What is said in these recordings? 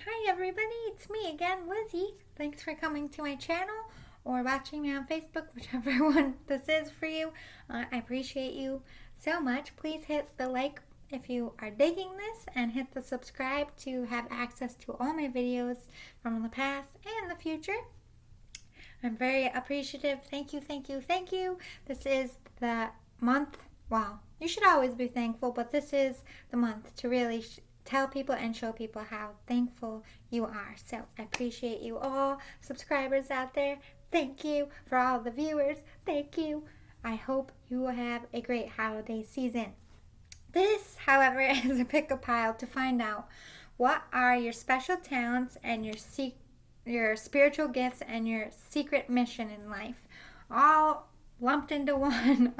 Hi everybody, it's me again, Lizzie. Thanks for coming to my channel or watching me on Facebook, whichever one this is for you. I appreciate you so much. Please hit the like if you are digging this and hit the subscribe to have access to all my videos from the past and the future. I'm very appreciative. Thank you, thank you, thank you. This is the month. Wow, you should always be thankful, but this is the month to really tell people and show people how thankful you are. So I appreciate you all subscribers out there. Thank you for all the viewers. Thank you. I hope you have a great holiday season. This, however, is a pick-a-pile to find out what are your special talents and your spiritual gifts and your secret mission in life, all lumped into one.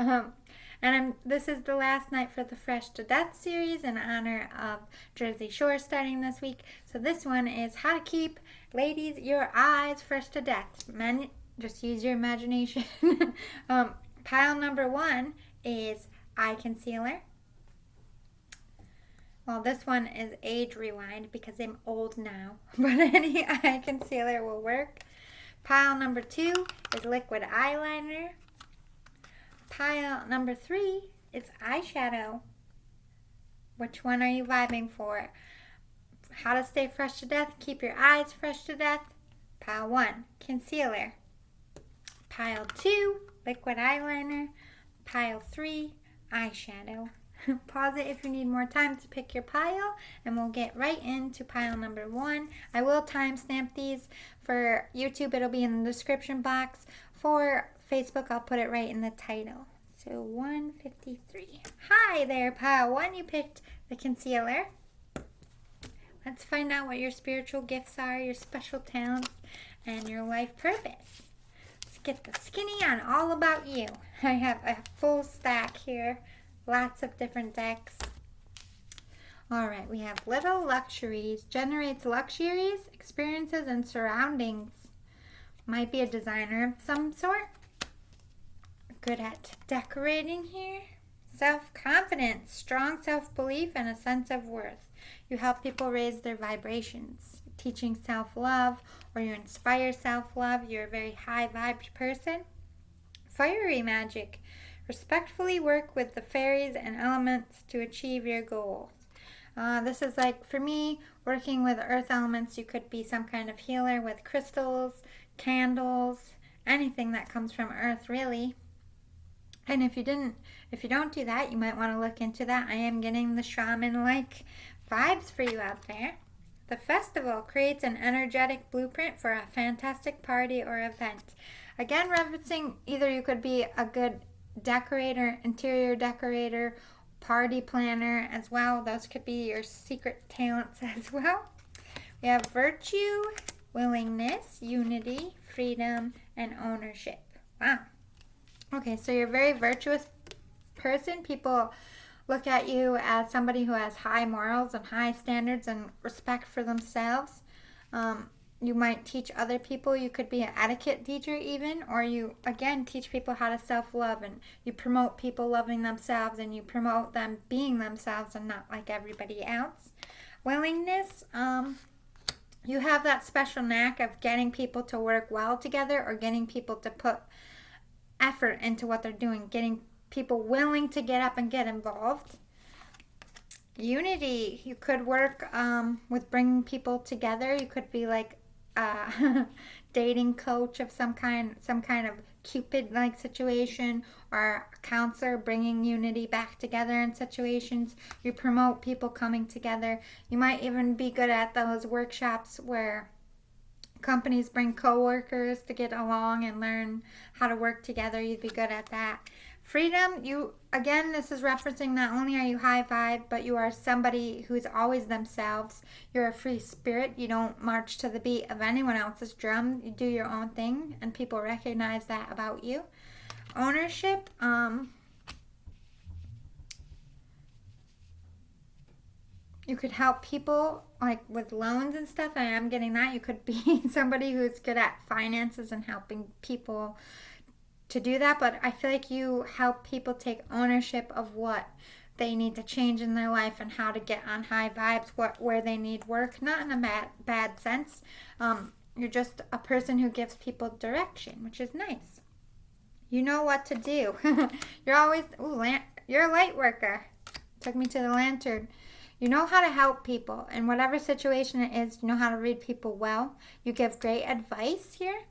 This is the last night for the Fresh to Death series in honor of Jersey Shore starting this week. So this one is how to keep, ladies, your eyes fresh to death. Men, just use your imagination. Pile number one is eye concealer. Well, this one is age rewind because I'm old now, but any eye concealer will work. Pile number two is liquid eyeliner. Pile number three is eyeshadow. Which one are you vibing for? How to stay fresh to death, keep your eyes fresh to death. Pile one, concealer. Pile two, liquid eyeliner. Pile three, eyeshadow. Pause it if you need more time to pick your pile, and we'll get right into pile number one. I will timestamp these. For YouTube, it'll be in the description box. For Facebook, I'll put it right in the title. So 153. Hi there, pile one. You picked the concealer. Let's find out what your spiritual gifts are, your special talents, and your life purpose. Let's get the skinny on all about you. I have a full stack here. Lots of different decks. All right, we have Little Luxuries. Generates luxuries, experiences, and surroundings. Might be a designer of some sort. Good at decorating here. Self-confidence, strong self-belief, and a sense of worth. You help people raise their vibrations. Teaching self-love, or you inspire self-love. You're a very high vibe person. Fiery magic. Respectfully work with the fairies and elements to achieve your goals. This is like, for me, working with earth elements. You could be some kind of healer with crystals, candles, anything that comes from earth, really. And if you don't do that, you might want to look into that. I am getting the shaman-like vibes for you out there. The festival creates an energetic blueprint for a fantastic party or event. Again, referencing either you could be a good decorator, interior decorator, party planner as well. Those could be your secret talents as well. We have virtue, willingness, unity, freedom, and ownership. Wow. Okay, so you're a very virtuous person. People look at you as somebody who has high morals and high standards and respect for themselves. You might teach other people. You could be an etiquette teacher even, or you, again, teach people how to self-love, and you promote people loving themselves, and you promote them being themselves and not like everybody else. Willingness, you have that special knack of getting people to work well together, or getting people to put effort into what they're doing, getting people willing to get up and get involved. Unity, you could work with bringing people together. You could be like a dating coach of some kind of Cupid-like situation, or a counselor bringing unity back together in situations. You promote people coming together. You might even be good at those workshops where companies bring co-workers to get along and learn how to work together. You'd be good at that. Freedom, this is referencing not only are you high vibe, but you are somebody who's always themselves. You're a free spirit. You don't march to the beat of anyone else's drum. You do your own thing, and people recognize that about you. Ownership, you could help people like with loans and stuff. I am getting that. You could be somebody who's good at finances and helping people to do that, but I feel like you help people take ownership of what they need to change in their life and how to get on high vibes, where they need work, not in a bad sense. You're just a person who gives people direction, which is nice. You know what to do. You're always, you're a light worker. Took me to the lantern. You know how to help people in whatever situation it is. You know how to read people well. You give great advice here.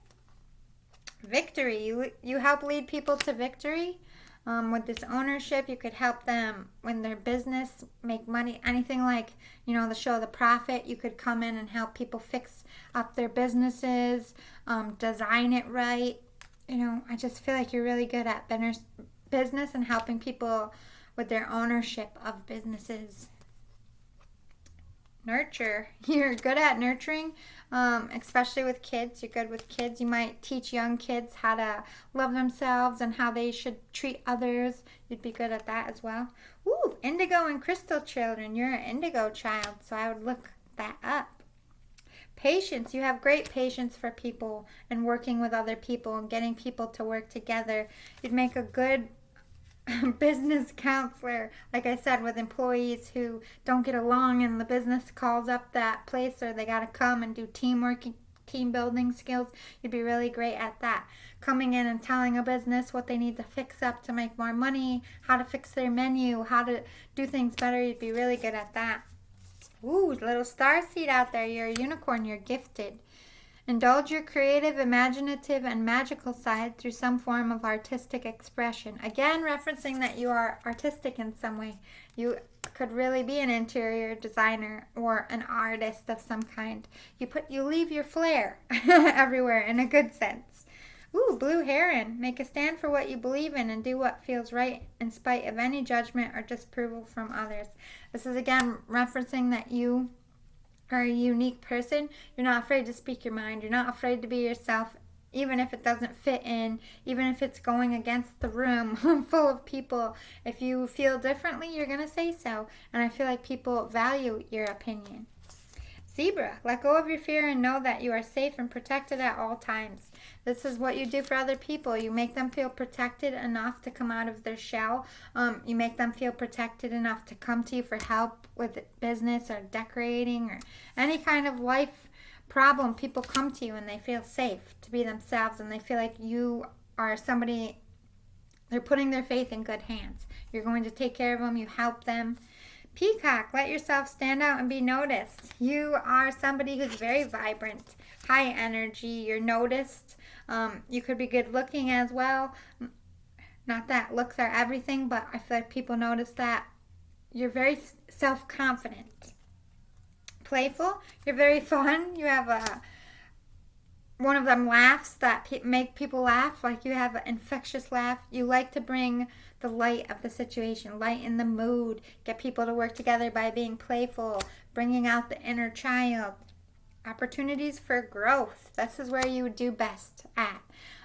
Victory. You help lead people to victory. With this ownership, you could help them when their business, make money, anything like, the show The Profit. You could come in and help people fix up their businesses, design it right. I just feel like you're really good at business and helping people with their ownership of businesses. Nurture. You're good at nurturing, especially with kids. You're good with kids. You might teach young kids how to love themselves and how they should treat others. You'd be good at that as well. Ooh, indigo and crystal children. You're an indigo child, so I would look that up. Patience. You have great patience for people and working with other people and getting people to work together. You'd make a good business counselor, like I said, with employees who don't get along and the business calls up that place, or they got to come and do teamwork, team building skills. You'd be really great at that. Coming in and telling a business what they need to fix up to make more money, how to fix their menu, how to do things better. You'd be really good at that. Ooh, little star seed out there. You're a unicorn. You're gifted. Indulge your creative, imaginative, and magical side through some form of artistic expression. Again, referencing that you are artistic in some way. You could really be an interior designer or an artist of some kind. You leave your flair everywhere in a good sense. Ooh, blue heron. Make a stand for what you believe in and do what feels right in spite of any judgment or disapproval from others. This is again referencing that you are a unique person. You're not afraid to speak your mind. You're not afraid to be yourself, even if it doesn't fit in, even if it's going against the room full of people. If you feel differently, you're going to say so. And I feel like people value your opinion. Zebra, let go of your fear and know that you are safe and protected at all times. This is what you do for other people. You make them feel protected enough to come out of their shell. You make them feel protected enough to come to you for help with business or decorating or any kind of life problem. People come to you and they feel safe to be themselves, and they feel like you are somebody, they're putting their faith in good hands. You're going to take care of them. You help them. Peacock, let yourself stand out and be noticed. You are somebody who's very vibrant, high energy. You're noticed. You could be good looking as well. Not that looks are everything, but I feel like people notice that. You're very self-confident. Playful. You're very fun. You have one of them laughs that make people laugh. Like you have an infectious laugh. You like to bring the light of the situation, light in the mood, get people to work together by being playful, bringing out the inner child. Opportunities for growth. This is where you would do best at.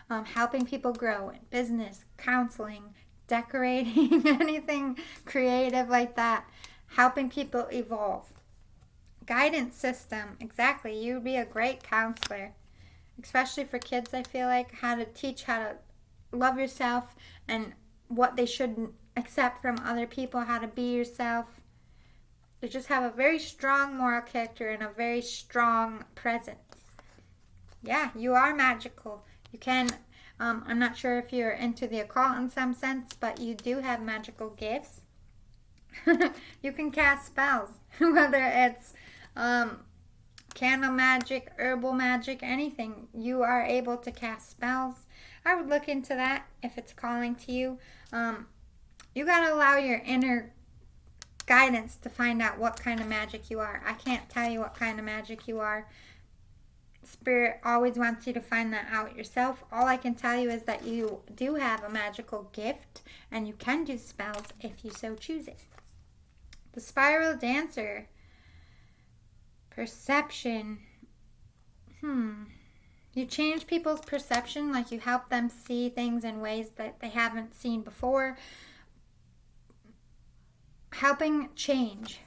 Helping people grow in business, counseling, decorating, anything creative like that. Helping people evolve. Guidance system. Exactly. You would be a great counselor. Especially for kids, I feel like, how to teach how to love yourself and what they should accept from other people, how to be yourself. You just have a very strong moral character and a very strong presence. Yeah, you are magical. You can, I'm not sure if you're into the occult in some sense, but you do have magical gifts. You can cast spells, whether it's candle magic, herbal magic, anything. You are able to cast spells. I would look into that if it's calling to you. You got to allow your inner guidance to find out what kind of magic you are. I can't tell you what kind of magic you are. Spirit always wants you to find that out yourself. All I can tell you is that you do have a magical gift and you can do spells if you so choose it. The spiral dancer. Perception. You change people's perception, like you help them see things in ways that they haven't seen before. Helping change.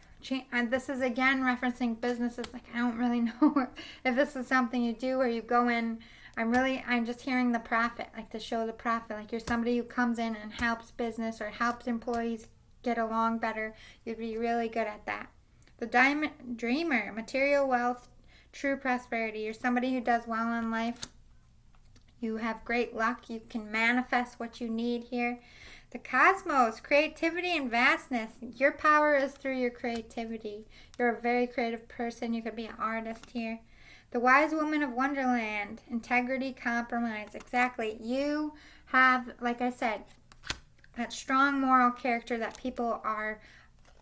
And this is again referencing businesses. Like, I don't really know if this is something you do or you go in. I'm just hearing the profit, like to show the profit. Like you're somebody who comes in and helps business or helps employees get along better. You'd be really good at that. The diamond dreamer, material wealth, true prosperity. You're somebody who does well in life. You have great luck. You can manifest what you need here. The cosmos, creativity and vastness. Your power is through your creativity. You're a very creative person. You could be an artist here. The wise woman of Wonderland, integrity, compromise. Exactly. You have, like I said, that strong moral character that people are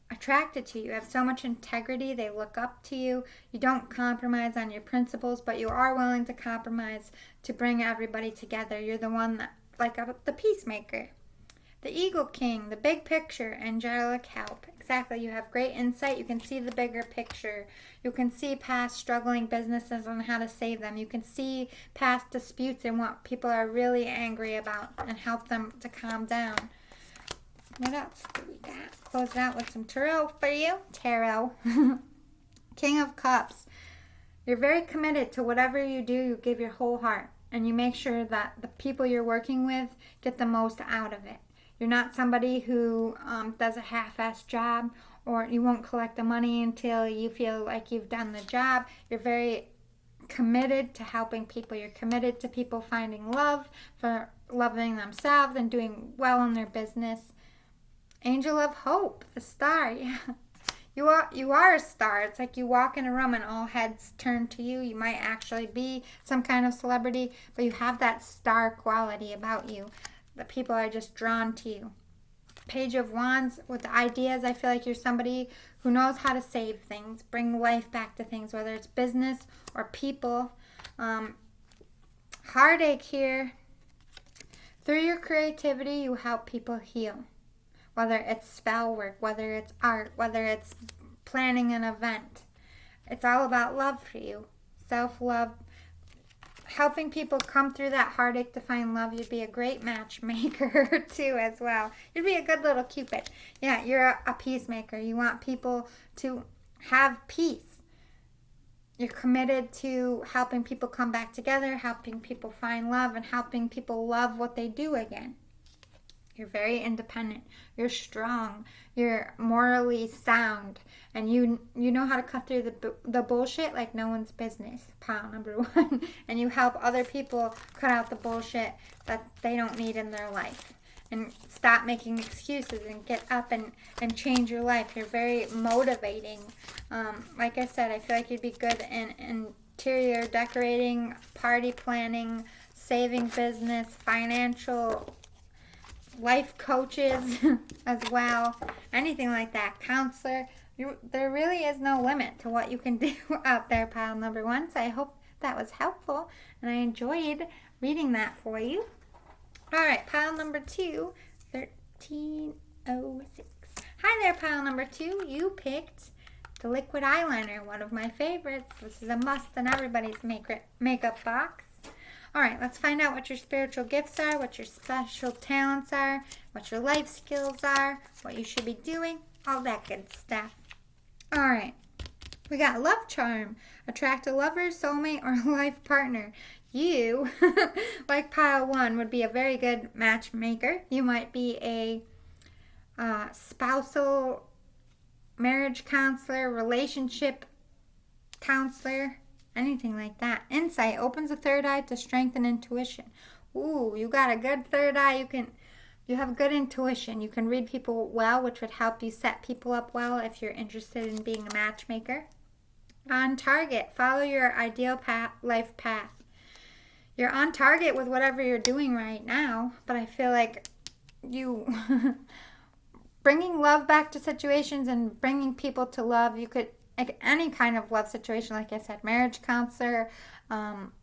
attracted to. You have so much integrity. They look up to you. You don't compromise on your principles, but you are willing to compromise to bring everybody together. You're the one that, like the peacemaker. The Eagle King, the big picture, angelic help. Exactly. You have great insight. You can see the bigger picture. You can see past struggling businesses and how to save them. You can see past disputes and what people are really angry about and help them to calm down. What else do we got? Close it out with some tarot for you. Tarot. King of Cups. You're very committed to whatever you do. You give your whole heart. And you make sure that the people you're working with get the most out of it. You're not somebody who does a half-assed job, or you won't collect the money until you feel like you've done the job. You're very committed to helping people. You're committed to people finding love, for loving themselves and doing well in their business. Angel of Hope, the star. Yeah. You are a star. It's like you walk in a room and all heads turn to you. You might actually be some kind of celebrity, but you have that star quality about you. The people are just drawn to you. Page of Wands with the ideas. I feel like you're somebody who knows how to save things, bring life back to things, whether it's business or people. Heartache here. Through your creativity, you help people heal. Whether it's spell work, whether it's art, whether it's planning an event. It's all about love for you. Self-love. Helping people come through that heartache to find love. You'd be a great matchmaker too as well. You'd be a good little Cupid. Yeah, you're a peacemaker. You want people to have peace. You're committed to helping people come back together, helping people find love, and helping people love what they do again. You're very independent. You're strong. You're morally sound. And you know how to cut through the bullshit like no one's business. Pile number 1. And you help other people cut out the bullshit that they don't need in their life. And stop making excuses and get up and change your life. You're very motivating. Like I said, I feel like you'd be good in interior decorating, party planning, saving business, financial, life coaches as well, anything like that, counselor. There really is no limit to what you can do out there, pile number 1. So I hope that was helpful, and I enjoyed reading that for you. All right, pile number 2, 1306. Hi there, pile number 2. You picked the liquid eyeliner, one of my favorites. This is a must in everybody's makeup box. All right, let's find out what your spiritual gifts are, what your special talents are, what your life skills are, what you should be doing, all that good stuff. All right, we got love charm. Attract a lover, soulmate, or life partner. You, like pile 1, would be a very good matchmaker. You might be a spousal marriage counselor, relationship counselor, anything like that. Insight opens the third eye to strengthen intuition. Ooh, you got a good third eye. You have good intuition. You can read people well, which would help you set people up well if you're interested in being a matchmaker. On target. Follow your ideal life path. You're on target with whatever you're doing right now, but I feel like you bringing love back to situations and bringing people to love, you could, like any kind of love situation, like I said, marriage counselor,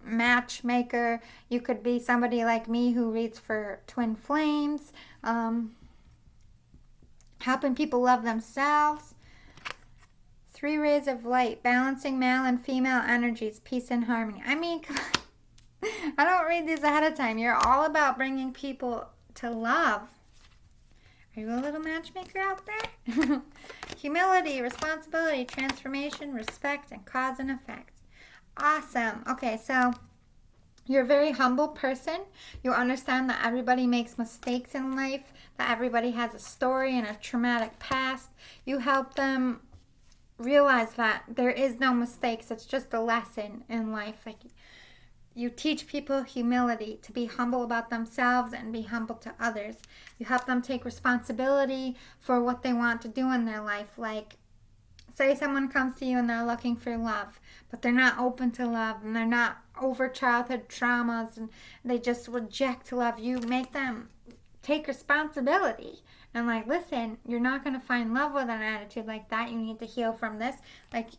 matchmaker. You could be somebody like me who reads for twin flames, helping people love themselves. 3 rays of light, balancing male and female energies, peace and harmony. I mean, I don't read these ahead of time. You're all about bringing people to love. Are you a little matchmaker out there? Humility, responsibility, transformation, respect, and cause and effect. Awesome. Okay, so You're a very humble person. You understand that everybody makes mistakes in life, that everybody has a story and a traumatic past. You help them realize that there is no mistakes. It's just a lesson in life. Like, you teach people humility, to be humble about themselves and be humble to others. You help them take responsibility for what they want to do in their life. Like, say someone comes to you and they're looking for love, but they're not open to love and they're not over childhood traumas and they just reject love. You make them take responsibility and like, listen, you're not going to find love with an attitude like that. You need to heal from this. Like,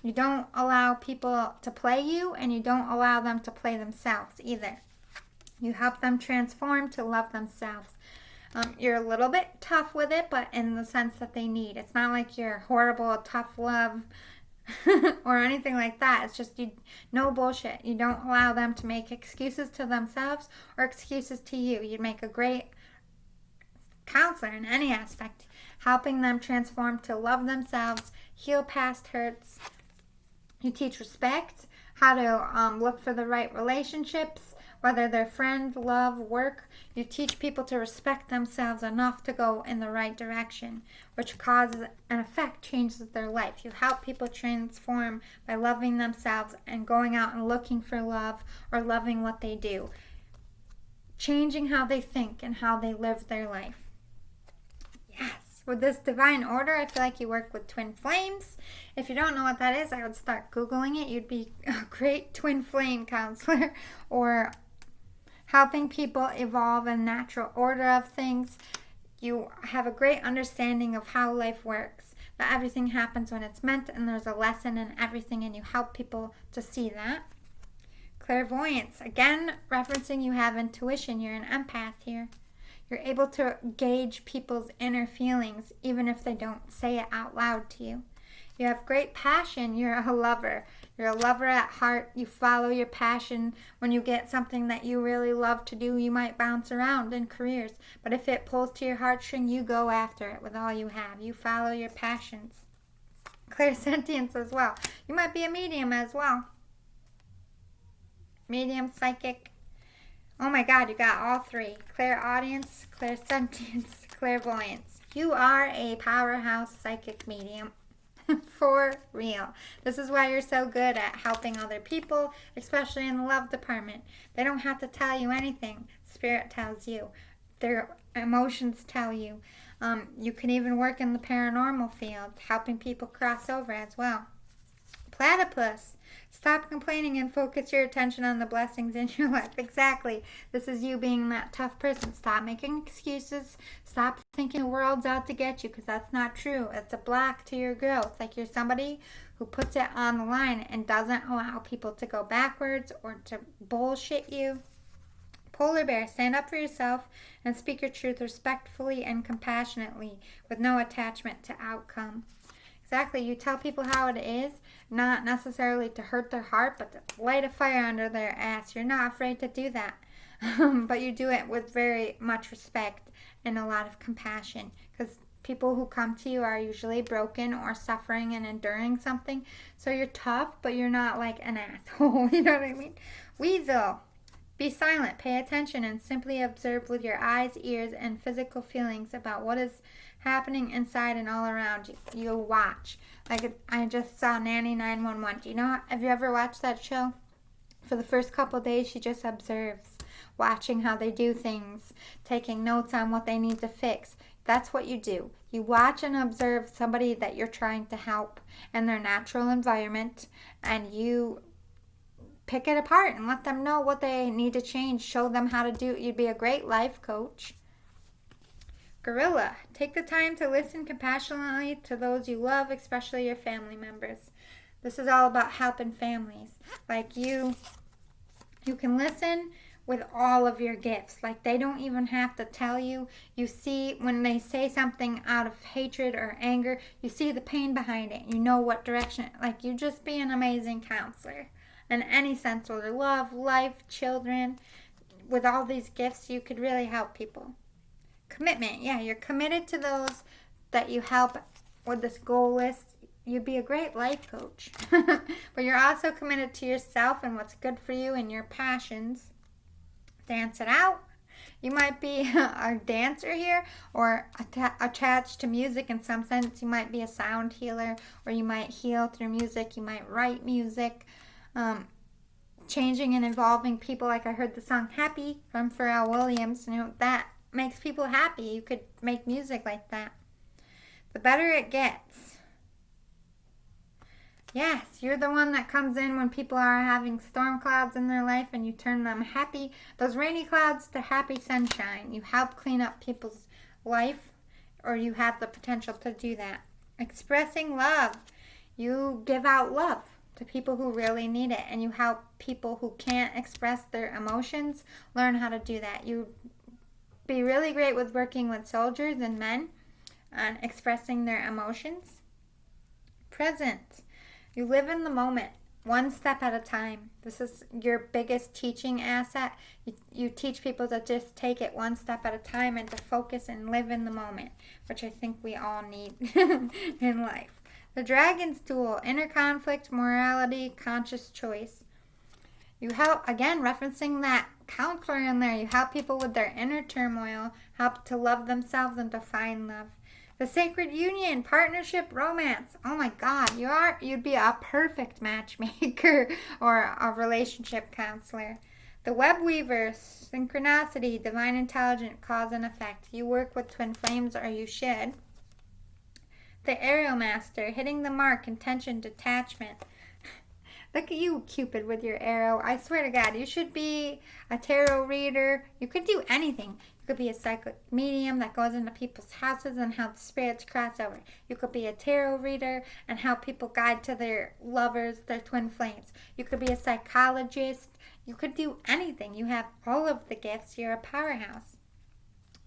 you don't allow people to play you and you don't allow them to play themselves either. You help them transform to love themselves. You're a little bit tough with it, but in the sense that they need. It's not like you're horrible, tough love or anything like that. It's just no bullshit. You don't allow them to make excuses to themselves or excuses to you. You'd make a great counselor in any aspect, helping them transform to love themselves, heal past hurts. You teach respect, how to look for the right relationships, whether they're friends, love, work. You teach people to respect themselves enough to go in the right direction, which causes and effect changes their life. You help people transform by loving themselves and going out and looking for love or loving what they do, changing how they think and how they live their life. Yes, with this divine order, I feel like you work with twin flames. If you don't know what that is, I would start Googling it. You'd be a great twin flame counselor, or helping people evolve in natural order of things. You have a great understanding of how life works, that everything happens when it's meant and there's a lesson in everything, and you help people to see that. Clairvoyance, again, referencing you have intuition. You're an empath here. You're able to gauge people's inner feelings even if they don't say it out loud to you. You have great passion. You're a lover. You're a lover at heart. You follow your passion. When you get something that you really love to do, you might bounce around in careers. But if it pulls to your heartstring, you go after it with all you have. You follow your passions. Clairsentience as well. You might be a medium as well. Medium, psychic. Oh my God, you got all three. Clairaudience, clairsentience, clairvoyance. You are a powerhouse psychic medium. For real. This is why you're so good at helping other people, especially in the love department. They don't have to tell you anything. Spirit tells you. Their emotions tell you. You can even work in the paranormal field, helping people cross over as well. Platypus. Stop complaining and focus your attention on the blessings in your life. Exactly. This is you being that tough person. Stop making excuses. Stop thinking the world's out to get you, because that's not true. It's a block to your growth. Like, you're somebody who puts it on the line and doesn't allow people to go backwards or to bullshit you. Polar bear, stand up for yourself and speak your truth respectfully and compassionately with no attachment to outcome. Exactly. You tell people how it is, not necessarily to hurt their heart, but to light a fire under their ass. You're not afraid to do that. But you do it with very much respect and a lot of compassion, because people who come to you are usually broken or suffering and enduring something. So you're tough, but you're not like an asshole. You know what I mean? Weasel. Be silent, pay attention, and simply observe with your eyes, ears, and physical feelings about what is happening inside and all around you. You'll watch. Like, I just saw Nanny 911. Do you know, have you ever watched that show? For the first couple of days, she just observes, watching how they do things, taking notes on what they need to fix. That's what you do. You watch and observe somebody that you're trying to help in their natural environment, and you pick it apart and let them know what they need to change. Show them how to do it. You'd be a great life coach. Gorilla. Take the time to listen compassionately to those you love, especially your family members. This is all about helping families. Like, you can listen with all of your gifts. Like, they don't even have to tell you. You see, when they say something out of hatred or anger, you see the pain behind it. You know what direction. Like, you just be an amazing counselor. In any sense, whether love, life, children, with all these gifts, you could really help people. Commitment. Yeah, you're committed to those that you help with this goal list. you'd be a great life coach. But you're also committed to yourself and what's good for you and your passions. Dance it out. You might be a dancer here or attached to music in some sense. You might be a sound healer, or you might heal through music. You might write music. Changing and involving people, like I heard the song Happy from Pharrell Williams. That makes people happy. You could make music like that. The better it gets. Yes, you're the one that comes in when people are having storm clouds in their life and you turn them happy, those rainy clouds to happy sunshine. You help clean up people's life, or you have the potential to do that. Expressing love. You give out love to people who really need it, and you help people who can't express their emotions learn how to do that. You be really great with working with soldiers and men on expressing their emotions. Present. You live in the moment, one step at a time. This is your biggest teaching asset. You teach people to just take it one step at a time and to focus and live in the moment, which I think we all need in life. The Dragon's Duel, inner conflict, morality, conscious choice. You help, again, referencing that counselor in there, you help people with their inner turmoil, help to love themselves and to find love. The Sacred Union, partnership, romance. Oh my God, you'd be a perfect matchmaker or a relationship counselor. The Web Weaver, synchronicity, divine intelligence, cause and effect. You work with twin flames, or you should. The Arrow Master, hitting the mark, intention, detachment. Look at you, Cupid, with your arrow. I swear to God, you should be a tarot reader. You could do anything. You could be a psychic medium that goes into people's houses and helps spirits cross over. You could be a tarot reader and help people guide to their lovers, their twin flames. You could be a psychologist. You could do anything. You have all of the gifts. You're a powerhouse.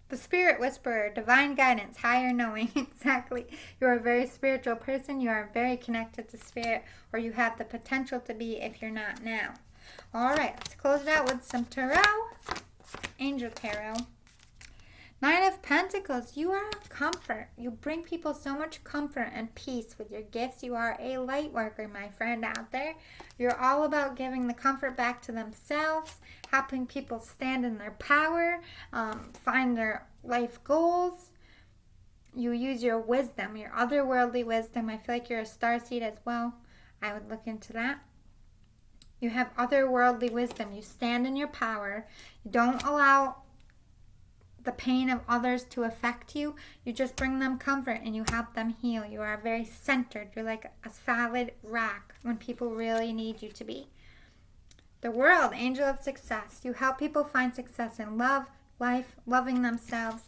The Spirit Whisperer, divine guidance, higher knowing. Exactly. You're a very spiritual person. You are very connected to spirit, or you have the potential to be if you're not now. All right, let's close it out with some tarot. Angel Tarot. Nine of Pentacles, you are comfort. You bring people so much comfort and peace with your gifts. You are a light worker, my friend out there. You're all about giving the comfort back to themselves, helping people stand in their power, find their life goals. You use your wisdom, your otherworldly wisdom. I feel like you're a starseed as well. I would look into that. You have otherworldly wisdom. You stand in your power. You don't allow the pain of others to affect you. You just bring them comfort and you help them heal. You are very centered. You're like a solid rock when people really need you to be. The World, Angel of Success. You help people find success in love, life, loving themselves.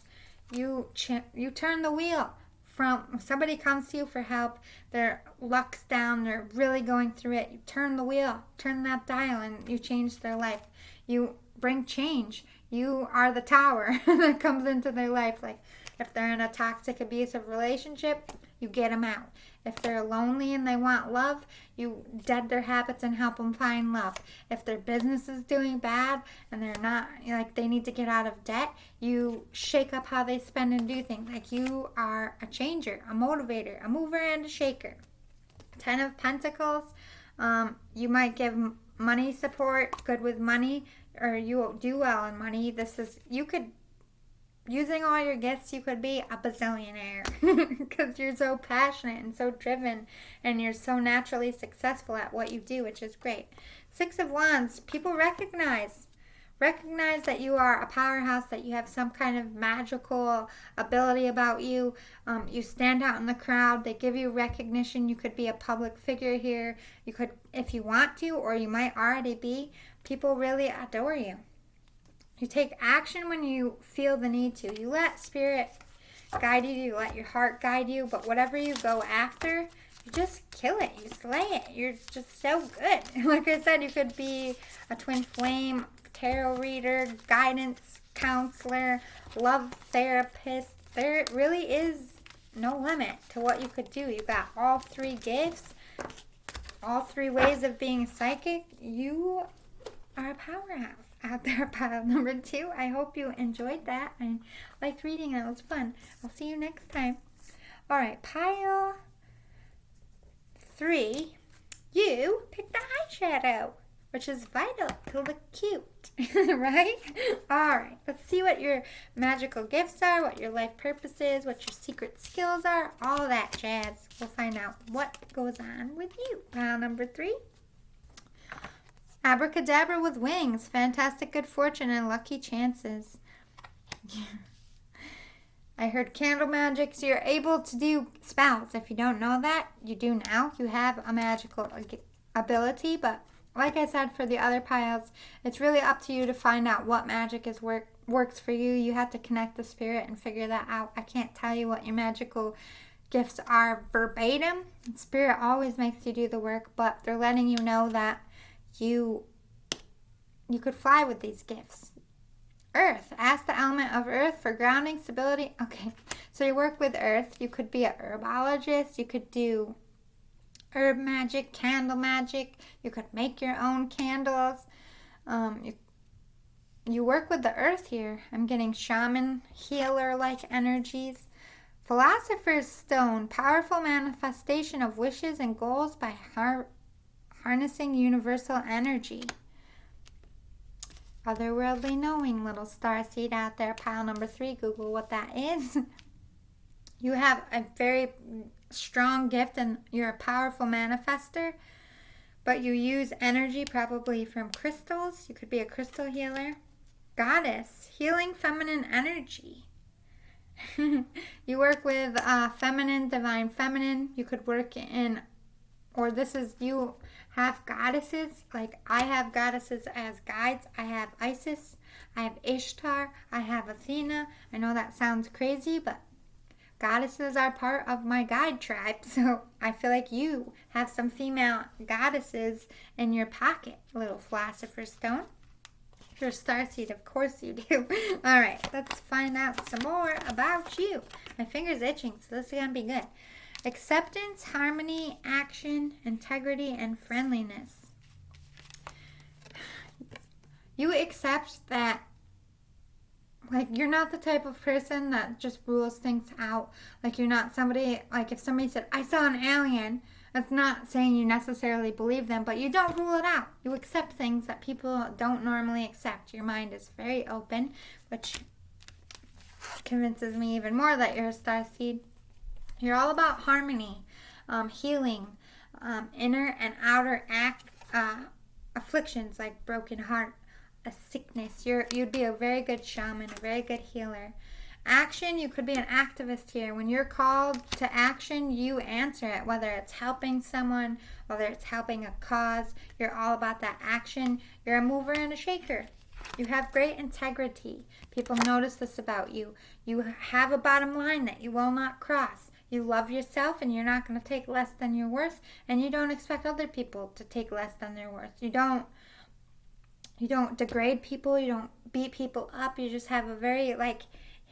You turn the wheel. From somebody comes to you for help, their luck's down, they're really going through it. You turn the wheel, turn that dial, and you change their life. You bring change. You are the tower that comes into their life. Like if they're in a toxic, abusive relationship, you get them out. If they're lonely and they want love, you dead their habits and help them find love. If their business is doing bad and they're not, like they need to get out of debt, you shake up how they spend and do things. Like you are a changer, a motivator, a mover and a shaker. 10 of Pentacles, you might give money support, good with money, or you do well in money. Using all your gifts, you could be a bazillionaire because you're so passionate and so driven and you're so naturally successful at what you do, which is great. 6 of Wands, people recognize that you are a powerhouse, that you have some kind of magical ability about you. You stand out in the crowd. They give you recognition. You could be a public figure here. You could, if you want to, or you might already be. People really adore you. You take action when you feel the need to. You let spirit guide you. You let your heart guide you. But whatever you go after, you just kill it. You slay it. You're just so good. Like I said, you could be a twin flame, tarot reader, guidance counselor, love therapist. There really is no limit to what you could do. You got all 3 gifts, all 3 ways of being psychic. You are a powerhouse out there, pile number 2. I hope you enjoyed that. I liked reading it. It was fun. I'll see you next time. All right, pile 3, you picked the eyeshadow, which is vital to look cute, right? All right, let's see what your magical gifts are, what your life purpose is, what your secret skills are, all that jazz. We'll find out what goes on with you. Pile number 3. Abracadabra with wings, fantastic good fortune and lucky chances. I heard candle magic, so you're able to do spells. If you don't know that, you do now. You have a magical ability, but like I said for the other piles, it's really up to you to find out what magic is works for you. You have to connect the spirit and figure that out. I can't tell you what your magical gifts are verbatim. Spirit always makes you do the work, but they're letting you know that you could fly with these gifts. Earth. Ask the element of earth for grounding, stability. Okay, so you work with earth. You could be a herbologist. You could do herb magic, candle magic. You could make your own candles. You work with the earth here. I'm getting shaman, healer-like energies. Philosopher's stone. Powerful manifestation of wishes and goals by harnessing universal energy. Otherworldly knowing, little star seed out there. Pile number 3, Google what that is. You have a very strong gift and you're a powerful manifester, but you use energy probably from crystals. You could be a crystal healer. Goddess, healing feminine energy. You work with feminine, divine feminine. You could work in, or this is you have goddesses, like I have goddesses as guides. I have Isis, I have Ishtar, I have Athena. I know that sounds crazy, but goddesses are part of my guide tribe, so I feel like you have some female goddesses in your pocket, little philosopher's stone. If you're a starseed, of course you do. All right, let's find out some more about you. My finger's itching, so this is going to be good. Acceptance, harmony, action, integrity, and friendliness. You accept that, like, you're not the type of person that just rules things out. Like, you're not somebody, like, if somebody said, I saw an alien, that's not saying you necessarily believe them, but you don't rule it out. You accept things that people don't normally accept. Your mind is very open, which convinces me even more that you're a starseed. You're all about harmony, healing, inner and outer afflictions like broken heart, a sickness. You'd be a very good shaman, a very good healer. Action, you could be an activist here. When you're called to action, you answer it, whether it's helping someone, whether it's helping a cause. You're all about that action. You're a mover and a shaker. You have great integrity. People notice this about you. You have a bottom line that you will not cross. You love yourself and you're not going to take less than you're worth, and you don't expect other people to take less than they're worth. You don't degrade people, you don't beat people up. You just have a very like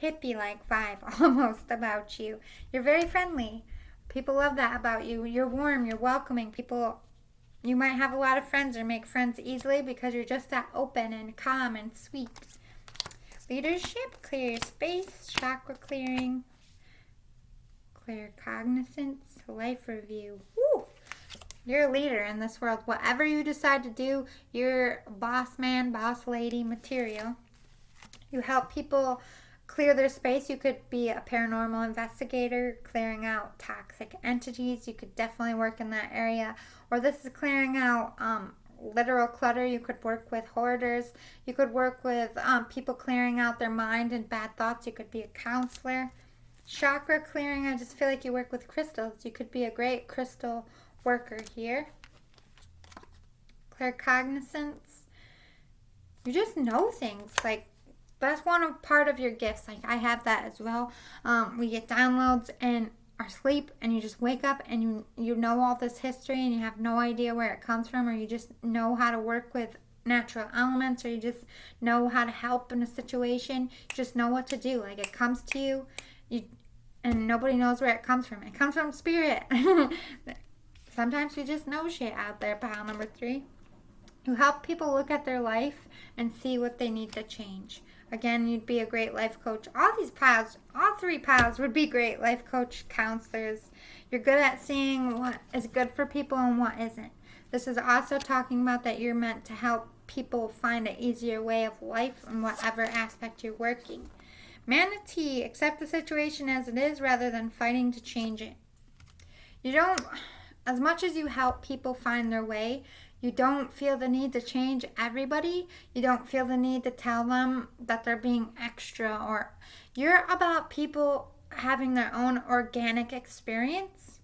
hippie-like vibe almost about you. You're very friendly. People love that about you. You're warm, you're welcoming. You might have a lot of friends or make friends easily because you're just that open and calm and sweet. Leadership, clear your space, chakra clearing, clear cognizance, life review. Woo! You're a leader in this world. Whatever you decide to do, you're boss man, boss lady material. You help people clear their space. You could be a paranormal investigator, clearing out toxic entities. You could definitely work in that area. Or this is clearing out literal clutter. You could work with hoarders. You could work with people clearing out their mind and bad thoughts. You could be a counselor. Chakra clearing, I just feel like you work with crystals. You could be a great crystal worker here. Clear cognizance. You just know things. Like, that's part of your gifts. Like, I have that as well. We get downloads in our sleep, and you just wake up and you know all this history and you have no idea where it comes from, or you just know how to work with natural elements, or you just know how to help in a situation. You just know what to do. Like, it comes to you. And nobody knows where it comes from. It comes from spirit. Sometimes you just know shit out there. Pile number 3. You help people look at their life and see what they need to change. Again, you'd be a great life coach. All 3 piles would be great life coach, counselors. You're good at seeing what is good for people and what isn't. This is also talking about that you're meant to help people find an easier way of life in whatever aspect you're working. Manatee, accept the situation as it is rather than fighting to change it. You don't, as much as you help people find their way, you don't feel the need to change everybody. You don't feel the need to tell them that they're being extra, or you're about people having their own organic experience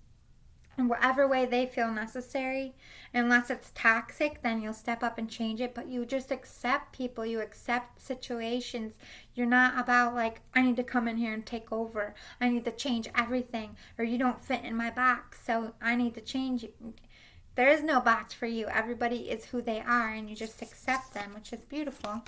in whatever way they feel necessary. Unless it's toxic, then you'll step up and change it, but you just accept people, you accept situations. You're not about like, I need to come in here and take over, I need to change everything, or you don't fit in my box, so I need to change you. There is no box for you. Everybody is who they are, and you just accept them, which is beautiful.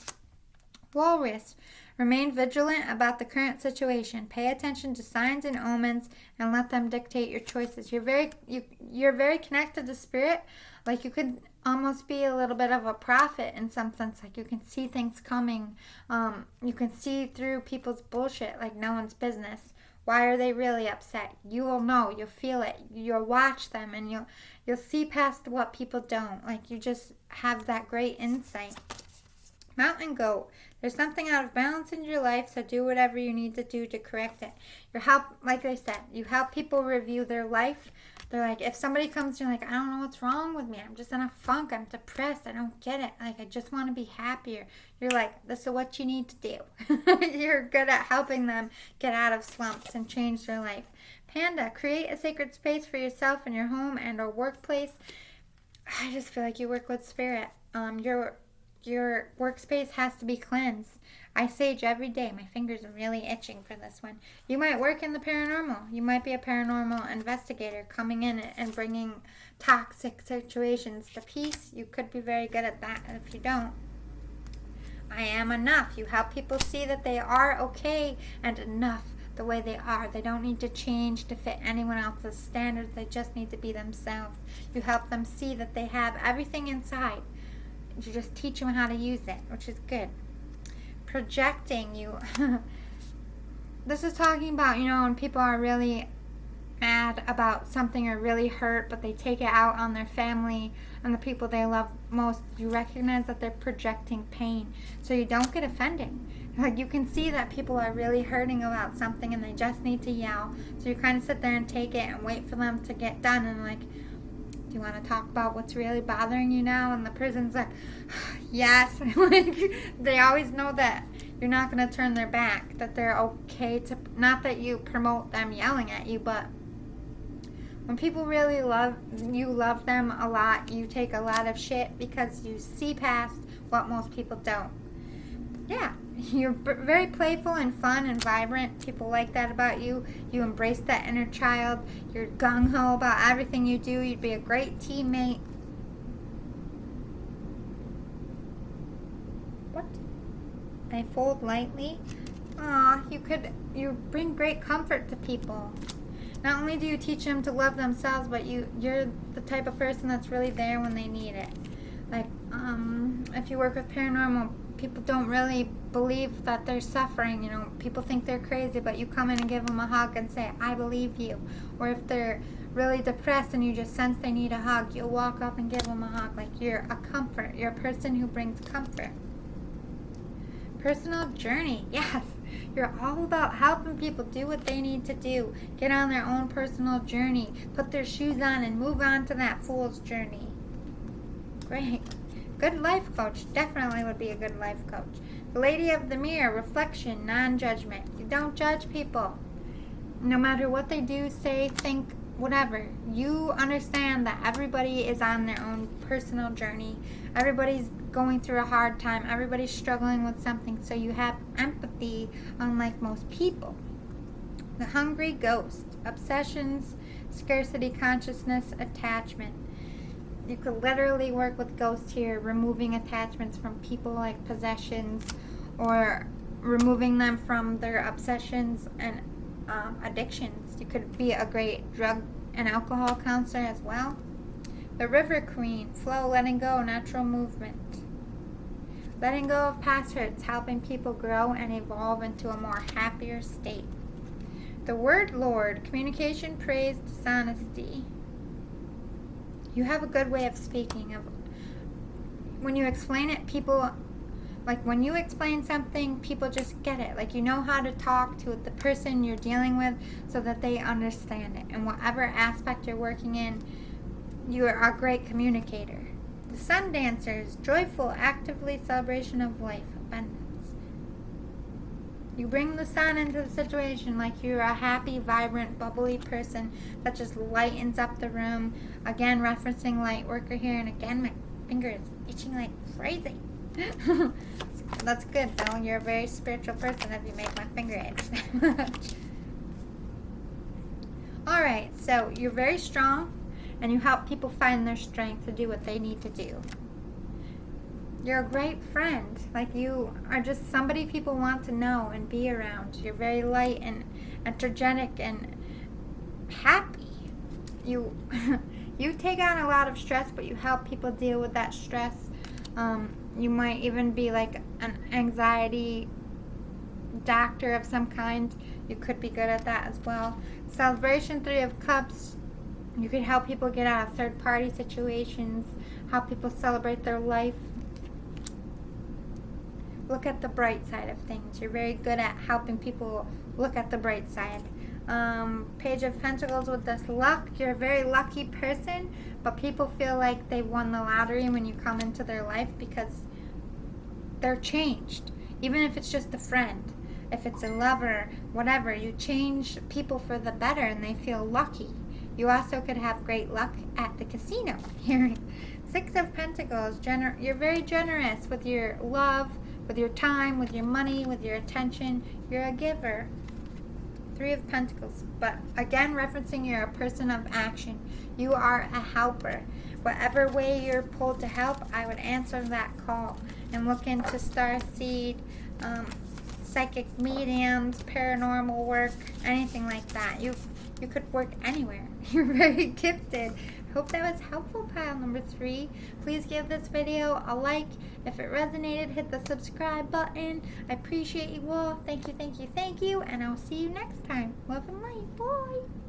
Walrus, remain vigilant about the current situation. Pay attention to signs and omens and let them dictate your choices. You're very connected to spirit. Like you could almost be a little bit of a prophet in some sense. Like you can see things coming. You can see through people's bullshit like no one's business. Why are they really upset? You will know. You'll feel it. You'll watch them, and you'll see past what people don't. Like you just have that great insight. Mountain goat. There's something out of balance in your life, so do whatever you need to do to correct it. Like I said, you help people review their life. They're like, if somebody comes to you like, I don't know what's wrong with me. I'm just in a funk. I'm depressed. I don't get it. Like, I just want to be happier. You're like, this is what you need to do. You're good at helping them get out of slumps and change their life. Panda, create a sacred space for yourself in your home and or workplace. I just feel like you work with spirit. Your workspace has to be cleansed. I sage every day. My fingers are really itching for this one. You might work in the paranormal. You might be a paranormal investigator coming in and bringing toxic situations to peace. You could be very good at that if you don't. I am enough. You help people see that they are okay and enough the way they are. They don't need to change to fit anyone else's standards. They just need to be themselves. You help them see that they have everything inside. You just teach them how to use it, which is good. Projecting, this is talking about, when people are really mad about something or really hurt, but they take it out on their family and the people they love most. You recognize that they're projecting pain, so you don't get offended. Like, you can see that people are really hurting about something and they just need to yell, so you kind of sit there and take it and wait for them to get done and like, do you want to talk about what's really bothering you now? And the person's like, yes. Like, they always know that you're not going to turn their back, that they're okay to, not that you promote them yelling at you, but when people really love them a lot, you take a lot of shit because you see past what most people don't. Yeah, you're very playful and fun and vibrant. People like that about you. You embrace that inner child. You're gung-ho about everything you do. You'd be a great teammate. What? I fold lightly. Aw, you bring great comfort to people. Not only do you teach them to love themselves, but you're the type of person that's really there when they need it. Like, if you work with paranormal, people don't really believe that they're suffering. People think they're crazy, but you come in and give them a hug and say, I believe you. Or if they're really depressed and you just sense they need a hug, you'll walk up and give them a hug. Like, you're a comfort. You're a person who brings comfort. Personal journey. Yes. You're all about helping people do what they need to do. Get on their own personal journey. Put their shoes on and move on to that fool's journey. Great. Good life coach. Definitely would be a good life coach. The Lady of the Mirror. Reflection. Non-judgment. You don't judge people. No matter what they do, say, think, whatever. You understand that everybody is on their own personal journey. Everybody's going through a hard time. Everybody's struggling with something. So you have empathy, unlike most people. The Hungry Ghost. Obsessions, scarcity consciousness, attachment. You could literally work with ghosts here, removing attachments from people like possessions, or removing them from their obsessions and addictions. You could be a great drug and alcohol counselor as well. The River Queen. Flow, letting go, natural movement. Letting go of past hurts, helping people grow and evolve into a more happier state. The word Lord, communication, praise, dishonesty. You have a good way of speaking. When you explain it, people, like when you explain something, people just get it. Like you know how to talk to the person you're dealing with so that they understand it. And whatever aspect you're working in, you are a great communicator. The sun dancers, joyful, actively celebration of life, abundance. You bring the sun into the situation like you're a happy, vibrant, bubbly person that just lightens up the room. Again, referencing light worker here, and again, my finger is itching like crazy. That's good, though. You're a very spiritual person if you make my finger itch that much. Alright, so you're very strong, and you help people find their strength to do what they need to do. You're a great friend. Like you are just somebody people want to know and be around. You're very light and energetic and happy. You take on a lot of stress, but you help people deal with that stress. You might even be like an anxiety doctor of some kind. You could be good at that as well. Celebration, 3 of Cups. You could help people get out of third-party situations, help people celebrate their life. Look at the bright side of things. You're very good at helping people look at the bright side. Page of Pentacles with this luck. You're a very lucky person, but people feel like they won the lottery when you come into their life because they're changed. Even if it's just a friend, if it's a lover, whatever, you change people for the better and they feel lucky. You also could have great luck at the casino. Here, 6 of Pentacles. You're very generous with your love, with your time, with your money, with your attention. You're a giver. 3 of Pentacles. But again, referencing you're a person of action. You are a helper. Whatever way you're pulled to help, I would answer that call and look into starseed, psychic mediums, paranormal work, anything like that. You could work anywhere. You're very gifted. Hope that was helpful, pile number 3. Please give this video a like. If it resonated, hit the subscribe button. I appreciate you all. Thank you, thank you, thank you. And I'll see you next time. Love and light. Bye.